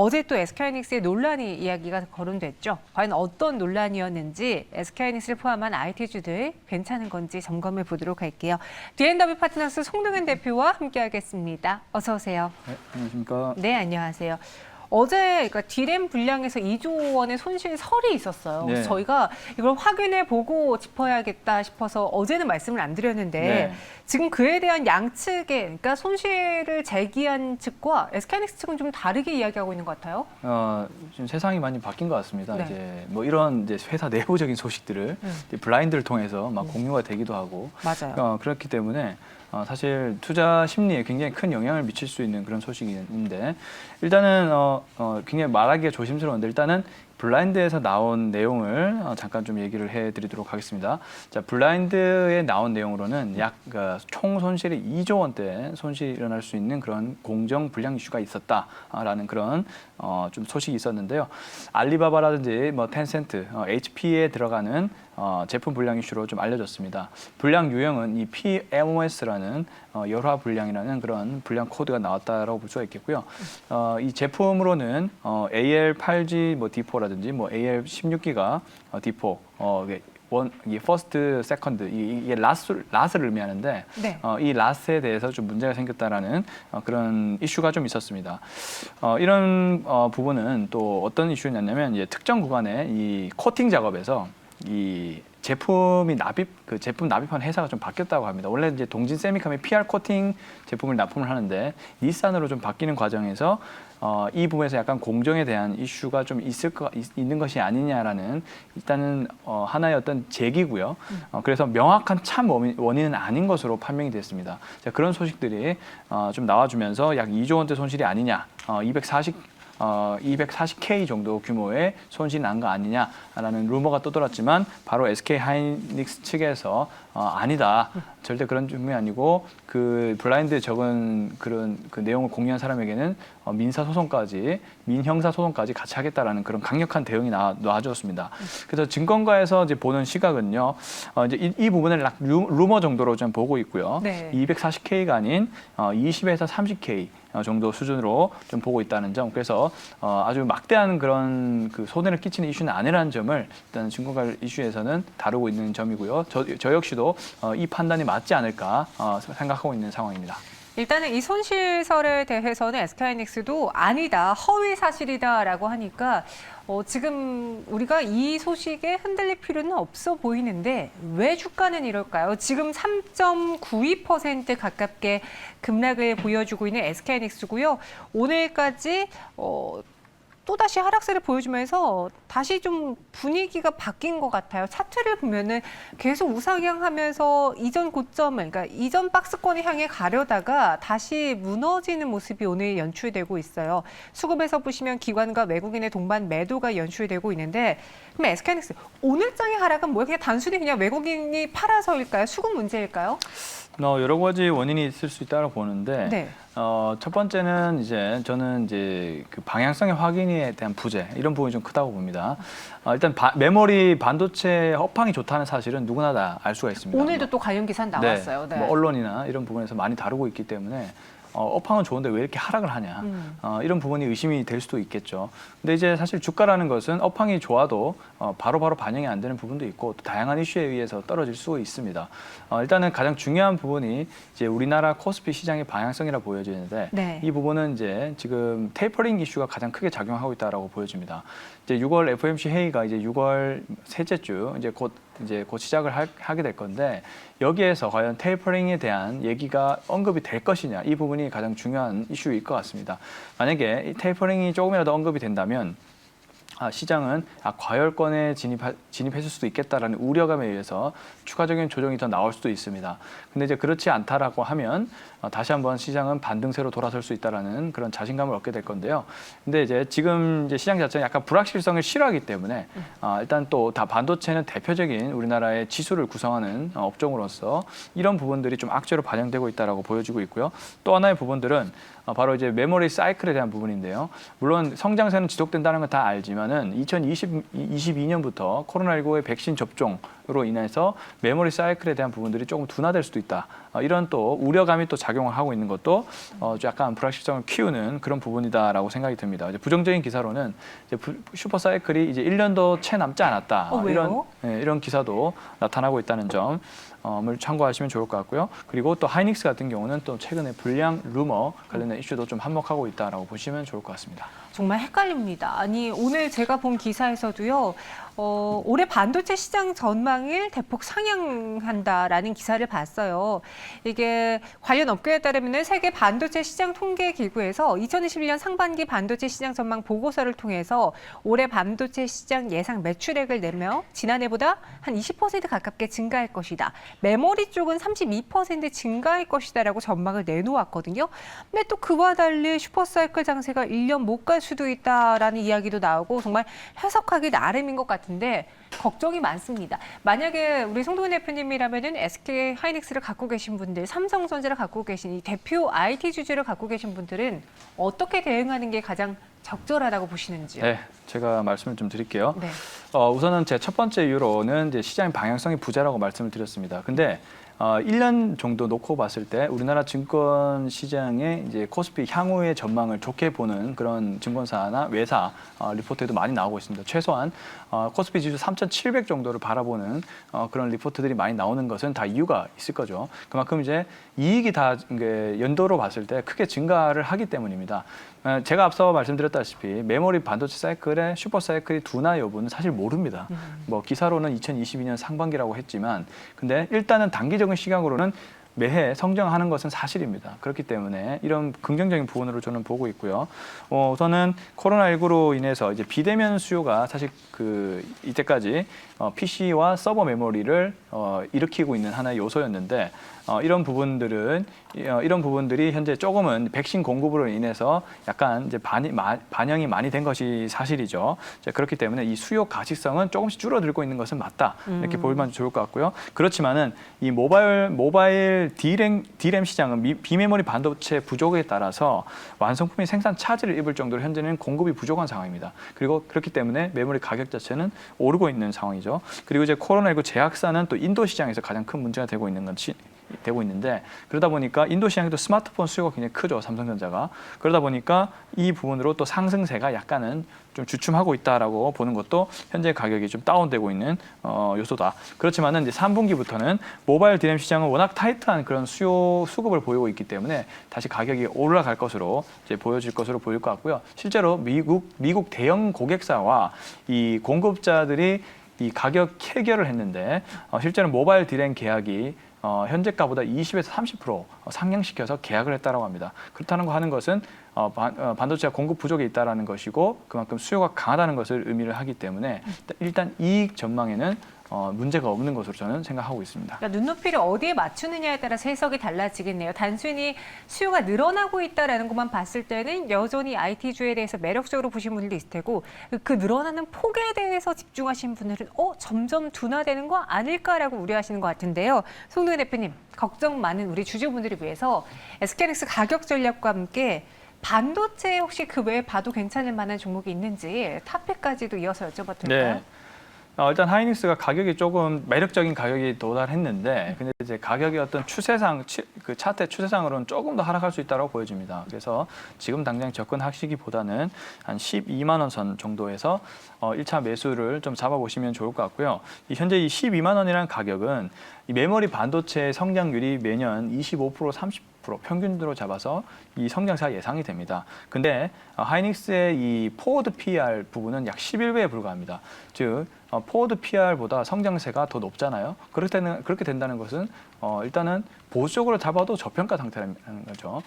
어제 또 SK하이닉스의 논란이 이야기가 거론됐죠. 과연 어떤 논란이었는지 SK하이닉스를 포함한 IT주들 괜찮은 건지 점검해 보도록 할게요. D&W 파트너스 송동현 대표와 함께하겠습니다. 어서 오세요. 네, 안녕하십니까. 네, 안녕하세요. 어제 그러니까 디램 불량에서 2조 원의 손실설이 있었어요. 네. 그래서 저희가 이걸 확인해 보고 짚어야겠다 싶어서 어제는 말씀을 안 드렸는데 네. 지금 그에 대한 양측의 그러니까 손실을 제기한 측과 SK하이닉스 측은 좀 다르게 이야기하고 있는 것 같아요. 지금 세상이 많이 바뀐 것 같습니다. 네. 이제 뭐 이런 이제 회사 내부적인 소식들을 이제 블라인드를 통해서 막 공유가 되기도 하고 맞아요. 그렇기 때문에 사실 투자 심리에 굉장히 큰 영향을 미칠 수 있는 그런 소식인데 일단은 굉장히 말하기가 조심스러운데 일단은 블라인드에서 나온 내용을 잠깐 좀 얘기를 해드리도록 하겠습니다. 자, 블라인드에 나온 내용으로는 약 총 손실이 2조 원대 손실이 일어날 수 있는 그런 공정 불량 이슈가 있었다라는 그런 좀 소식이 있었는데요. 알리바바라든지 뭐 텐센트, HP에 들어가는 제품 불량 이슈로 좀 알려졌습니다. 불량 유형은 이 PMOS라는 열화 불량이라는 그런 불량 코드가 나왔다라고 볼 수가 있겠고요. 이 제품으로는 AL8G 뭐 D4라든지 뭐 AL16기가 D4 이게 퍼스트, 세컨드 이게 라스를 의미하는데 네. 이 라스에 대해서 좀 문제가 생겼다라는 그런 이슈가 좀 있었습니다. 이런 부분은 또 어떤 이슈였냐면 이제 특정 구간에 이 코팅 작업에서 이 제품 납입한 회사가 좀 바뀌었다고 합니다. 원래 이제 동진 세미컴이 PR 코팅 제품을 납품을 하는데 닛산으로 좀 바뀌는 과정에서 이 부분에서 약간 공정에 대한 이슈가 좀 있는 것이 아니냐라는 일단은 하나의 어떤 제기고요. 그래서 명확한 참 원인은 아닌 것으로 판명이 됐습니다. 자, 그런 소식들이 좀 나와주면서 약 2조 원대 손실이 아니냐, 240K 정도 규모의 손실이 난 거 아니냐라는 루머가 떠돌았지만 바로 SK하이닉스 측에서 아니다. 절대 그런 점이 아니고 그 블라인드에 적은 그런 그 내용을 공유한 사람에게는 민사소송까지 민형사소송까지 같이 하겠다라는 그런 강력한 대응이 나와줬습니다. 그래서 증권가에서 이제 보는 시각은요. 이제 이 부분을 루머 정도로 좀 보고 있고요. 네. 240K가 아닌 20에서 30K 정도 수준으로 좀 보고 있다는 점. 그래서 아주 막대한 그런 그 손해를 끼치는 이슈는 아니라는 점을 일단 증권가 이슈에서는 다루고 있는 점이고요. 저 역시도 이 판단이 맞지 않을까 생각하고 있는 상황입니다. 일단은 이 손실설에 대해서는 SK하이닉스도 아니다, 허위 사실이다라고 하니까 지금 우리가 이 소식에 흔들릴 필요는 없어 보이는데 왜 주가는 이럴까요? 지금 3.92% 가깝게 급락을 보여주고 있는 SK하이닉스고요. 오늘까지 또다시 하락세를 보여주면서 다시 좀 분위기가 바뀐 것 같아요. 차트를 보면은 계속 우상향하면서 이전 고점을, 그러니까 이전 박스권을 향해 가려다가 다시 무너지는 모습이 오늘 연출되고 있어요. 수급에서 보시면 기관과 외국인의 동반 매도가 연출되고 있는데 그럼 SK하이닉스 오늘장의 하락은 뭐예요? 그냥 단순히 그냥 외국인이 팔아서일까요? 수급 문제일까요? 여러 가지 원인이 있을 수 있다고 보는데 네. 첫 번째는 저는 그 방향성의 확인에 대한 부재 이런 부분이 좀 크다고 봅니다. 일단 메모리 반도체 업황이 좋다는 사실은 누구나 다 알 수가 있습니다. 오늘도 또 관련 기사 나왔어요. 네. 뭐 언론이나 이런 부분에서 많이 다루고 있기 때문에 업황은 좋은데 왜 이렇게 하락을 하냐 이런 부분이 의심이 될 수도 있겠죠. 근데 이제 사실 주가라는 것은 업황이 좋아도 바로바로 반영이 안 되는 부분도 있고 또 다양한 이슈에 의해서 떨어질 수 있습니다. 일단은 가장 중요한 부분이 이제 우리나라 코스피 시장의 방향성이라 보여지는데 네. 이 부분은 이제 지금 테이퍼링 이슈가 가장 크게 작용하고 있다라고 보여집니다. 이제 6월 FOMC 회의가 이제 6월 셋째 주 이제 곧 시작을 하게 될 건데 여기에서 과연 테이퍼링에 대한 얘기가 언급이 될 것이냐 이 부분이 가장 중요한 이슈일 것 같습니다. 만약에 이 테이퍼링이 조금이라도 언급이 된다면 시장은 과열권에 진입했을 수도 있겠다라는 우려감에 의해서 추가적인 조정이 더 나올 수도 있습니다. 근데 이제 그렇지 않다라고 하면 다시 한번 시장은 반등세로 돌아설 수 있다라는 그런 자신감을 얻게 될 건데요. 근데 이제 지금 시장 자체는 약간 불확실성을 싫어하기 때문에 일단 또 반도체는 대표적인 우리나라의 지수를 구성하는 업종으로서 이런 부분들이 좀 악재로 반영되고 있다라고 보여지고 있고요. 또 하나의 부분들은 바로 이제 메모리 사이클에 대한 부분인데요. 물론 성장세는 지속된다는 건 다 알지만은 2022년부터 코로나19의 백신 접종으로 인해서 메모리 사이클에 대한 부분들이 조금 둔화될 수도 있다. 이런 또 우려감이 또 작용을 하고 있는 것도 약간 불확실성을 키우는 그런 부분이다라고 생각이 듭니다. 이제 부정적인 기사로는 이제 슈퍼 사이클이 이제 1년도 채 남지 않았다. 왜요? 이런 기사도 나타나고 있다는 점을 참고하시면 좋을 것 같고요. 그리고 또 하이닉스 같은 경우는 또 최근에 불량 루머 관련된 이슈도 좀 한몫하고 있다라고 보시면 좋을 것 같습니다. 정말 헷갈립니다. 아니, 오늘 제가 본 기사에서도요, 올해 반도체 시장 전망을 대폭 상향한다라는 기사를 봤어요. 이게 관련 업계에 따르면 세계 반도체 시장 통계 기구에서 2021년 상반기 반도체 시장 전망 보고서를 통해서 올해 반도체 시장 예상 매출액을 내며 지난해보다 한 20% 가깝게 증가할 것이다. 메모리 쪽은 32% 증가할 것이다라고 전망을 내놓았거든요. 근데 또 그와 달리 슈퍼사이클 장세가 1년 못 갈 수도 있다라는 이야기도 나오고 정말 해석하기 나름인 것 같은데 걱정이 많습니다. 만약에 우리 송도훈 대표님이라면은 SK 하이닉스를 갖고 계신 분들, 삼성전자를 갖고 계신 이 대표 IT 주주를 갖고 계신 분들은 어떻게 대응하는 게 가장 적절하다고 보시는지요? 네, 제가 말씀을 좀 드릴게요. 네. 우선은 제 첫 번째 이유로는 이제 시장의 방향성이 부재라고 말씀을 드렸습니다. 근데 1년 정도 놓고 봤을 때 우리나라 증권 시장의 이제 코스피 향후의 전망을 좋게 보는 그런 증권사나 외사 리포트에도 많이 나오고 있습니다. 최소한 코스피 지수 3,700 정도를 바라보는 그런 리포트들이 많이 나오는 것은 다 이유가 있을 거죠. 그만큼 이제 이익이 다 연도로 봤을 때 크게 증가를 하기 때문입니다. 제가 앞서 말씀드렸다시피 메모리 반도체 사이클의 슈퍼 사이클이 두나 여부는 사실 모릅니다. 뭐 기사로는 2022년 상반기라고 했지만 근데 일단은 단기적인 시각으로는 매해 성장하는 것은 사실입니다. 그렇기 때문에 이런 긍정적인 부분으로 저는 보고 있고요. 우선은 코로나19로 인해서 이제 비대면 수요가 사실 이때까지 PC와 서버 메모리를 일으키고 있는 하나의 요소였는데 이런 부분들이 현재 조금은 백신 공급으로 인해서 약간 이제 반영이 많이 된 것이 사실이죠. 그렇기 때문에 이 수요 가시성은 조금씩 줄어들고 있는 것은 맞다. 이렇게 보면 좋을 것 같고요. 그렇지만은 이 모바일 D램 시장은 비메모리 반도체 부족에 따라서 완성품이 생산 차질을 입을 정도로 현재는 공급이 부족한 상황입니다. 그리고 그렇기 때문에 메모리 가격 자체는 오르고 있는 상황이죠. 그리고 이제 코로나19 제약사는 또 인도 시장에서 가장 큰 문제가 되고 있는데 그러다 보니까 인도 시장에도 스마트폰 수요가 굉장히 크죠. 삼성전자가. 그러다 보니까 이 부분으로 또 상승세가 약간은 좀 주춤하고 있다라고 보는 것도 현재 가격이 좀 다운되고 있는 요소다. 그렇지만은 이제 3분기부터는 모바일 디램 시장은 워낙 타이트한 그런 수급을 보이고 있기 때문에 다시 가격이 올라갈 것으로 이제 보여질 것으로 보일 것 같고요. 실제로 미국 대형 고객사와 이 공급자들이 이 가격 해결을 했는데 실제로 모바일 디램 계약이 현재가보다 20에서 30% 상향시켜서 계약을 했다고 합니다. 그렇다는 거 하는 것은 반도체가 공급 부족에 있다는 것이고 그만큼 수요가 강하다는 것을 의미를 하기 때문에 일단 이익 전망에는 문제가 없는 것으로 저는 생각하고 있습니다. 그러니까 눈높이를 어디에 맞추느냐에 따라서 해석이 달라지겠네요. 단순히 수요가 늘어나고 있다는 것만 봤을 때는 여전히 IT주에 대해서 매력적으로 보신 분들도 있을 테고 그 늘어나는 폭에 대해서 집중하신 분들은 점점 둔화되는 거 아닐까라고 우려하시는 것 같은데요. 송도현 대표님, 걱정 많은 우리 주주분들을 위해서 SK하이닉스 가격 전략과 함께 반도체 혹시 그 외에 봐도 괜찮을 만한 종목이 있는지 탑픽까지도 이어서 여쭤봐도 될까요? 네. 일단 하이닉스가 가격이 조금 매력적인 가격이 도달했는데 근데 이제 가격이 어떤 추세상 그 차트의 추세상으로는 조금 더 하락할 수 있다고 보여집니다. 그래서 지금 당장 접근하시기보다는 한 12만 원 선 정도에서 1차 매수를 좀 잡아보시면 좋을 것 같고요. 현재 이 12만 원이라는 가격은 이 메모리 반도체 성장률이 매년 25% 30% 평균으로 잡아서 이 성장세가 예상이 됩니다. 근데 하이닉스의 이 포워드 PER 부분은 약 11배에 불과합니다. 즉 포워드 PER보다 성장세가 더 높잖아요. 그렇게 된다는 것은 일단은 보수적으로 잡아도 저평가 상태라는 거죠.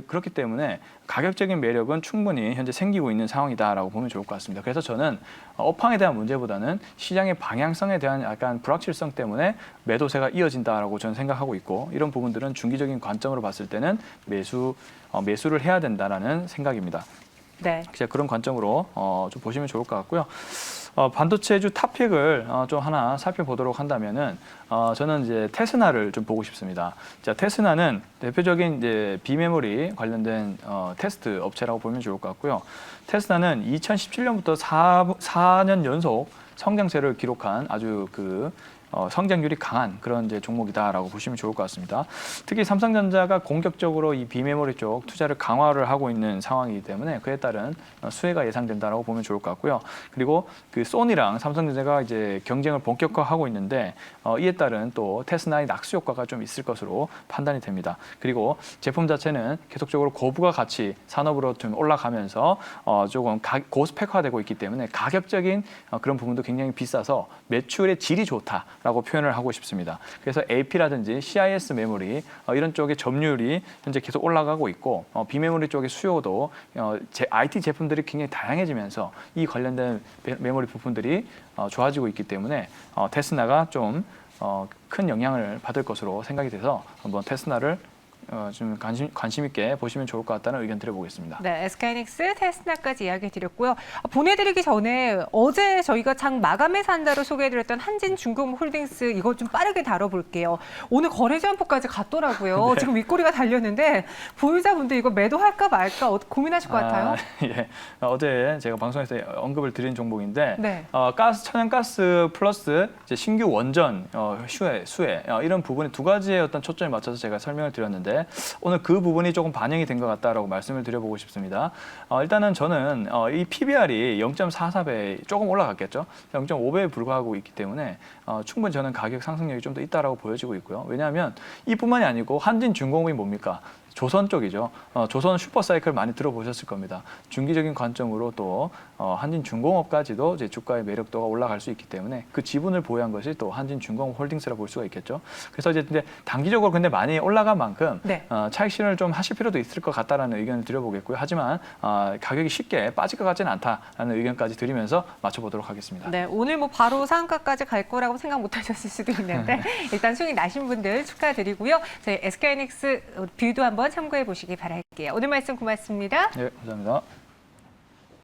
그렇기 때문에 가격적인 매력은 충분히 현재 생기고 있는 상황이다라고 보면 좋을 것 같습니다. 그래서 저는 업황에 대한 문제보다는 시장의 방향성에 대한 약간 불확실성 때문에 매도세가 이어진다라고 저는 생각하고 있고 이런 부분들은 중기적인 관점으로 봤을 때는 매수를 해야 된다라는 생각입니다. 네. 그런 관점으로 좀 보시면 좋을 것 같고요. 반도체주 탑픽을 좀 하나 살펴보도록 한다면은 저는 이제 테스나를 좀 보고 싶습니다. 자, 테스나는 대표적인 이제 비메모리 관련된 테스트 업체라고 보면 좋을 것 같고요. 테스나는 2017년부터 4년 연속 성장세를 기록한 아주 성장률이 강한 그런 이제 종목이다라고 보시면 좋을 것 같습니다. 특히 삼성전자가 공격적으로 이 비메모리 쪽 투자를 강화를 하고 있는 상황이기 때문에 그에 따른 수혜가 예상된다라고 보면 좋을 것 같고요. 그리고 그 소니랑 삼성전자가 이제 경쟁을 본격화하고 있는데 이에 따른 또 테스나의 낙수 효과가 좀 있을 것으로 판단이 됩니다. 그리고 제품 자체는 계속적으로 고부가 가치 산업으로 좀 올라가면서 조금 고스펙화되고 있기 때문에 가격적인 그런 부분도 굉장히 비싸서 매출의 질이 좋다라고 표현을 하고 싶습니다. 그래서 AP라든지 CIS 메모리 이런 쪽의 점유율이 현재 계속 올라가고 있고 비메모리 쪽의 수요도 IT 제품들이 굉장히 다양해지면서 이 관련된 메모리 부품들이 좋아지고 있기 때문에 테스나가 좀 큰 영향을 받을 것으로 생각이 돼서 한번 테스나를 좀 관심 있게 보시면 좋을 것 같다는 의견 드려보겠습니다. 네, SK하이닉스, 테스나까지 이야기 드렸고요. 보내드리기 전에 어제 저희가 장 마감의 산다로 소개해드렸던 한진중공홀딩스 이거 좀 빠르게 다뤄볼게요. 오늘 거래 제한폭까지 갔더라고요. 네. 지금 윗꼬리가 달렸는데 보유자분들 이거 매도할까 말까 고민하실 것 같아요. 예. 어제 제가 방송에서 언급을 드린 종목인데 네. 천연가스 플러스 이제 신규 원전 수혜 이런 부분에 두 가지의 어떤 초점에 맞춰서 제가 설명을 드렸는데 오늘 그 부분이 조금 반영이 된 것 같다라고 말씀을 드려보고 싶습니다. 일단은 저는 이 PBR이 0.44배 조금 올라갔겠죠. 0.5배에 불과하고 있기 때문에 충분히 저는 가격 상승력이 좀 더 있다라고 보여지고 있고요. 왜냐하면 이뿐만이 아니고 한진중공업이 뭡니까? 조선 쪽이죠. 조선 슈퍼사이클 많이 들어보셨을 겁니다. 중기적인 관점으로 또 한진중공업까지도 이제 주가의 매력도가 올라갈 수 있기 때문에 그 지분을 보유한 것이 또 한진중공업 홀딩스라 볼 수가 있겠죠. 그래서 이제 근데 단기적으로 근데 많이 올라간 만큼 네. 차익 실현을 좀 하실 필요도 있을 것 같다라는 의견을 드려보겠고요. 하지만 가격이 쉽게 빠질 것 같지는 않다라는 의견까지 드리면서 맞춰보도록 하겠습니다. 네, 오늘 뭐 바로 상한가까지 갈 거라고 생각 못 하셨을 수도 있는데 일단 수익 나신 분들 축하드리고요. 저희 SK하이닉스 뷰도 한번 참고해 보시기 바랄게요. 오늘 말씀 고맙습니다. 네, 감사합니다.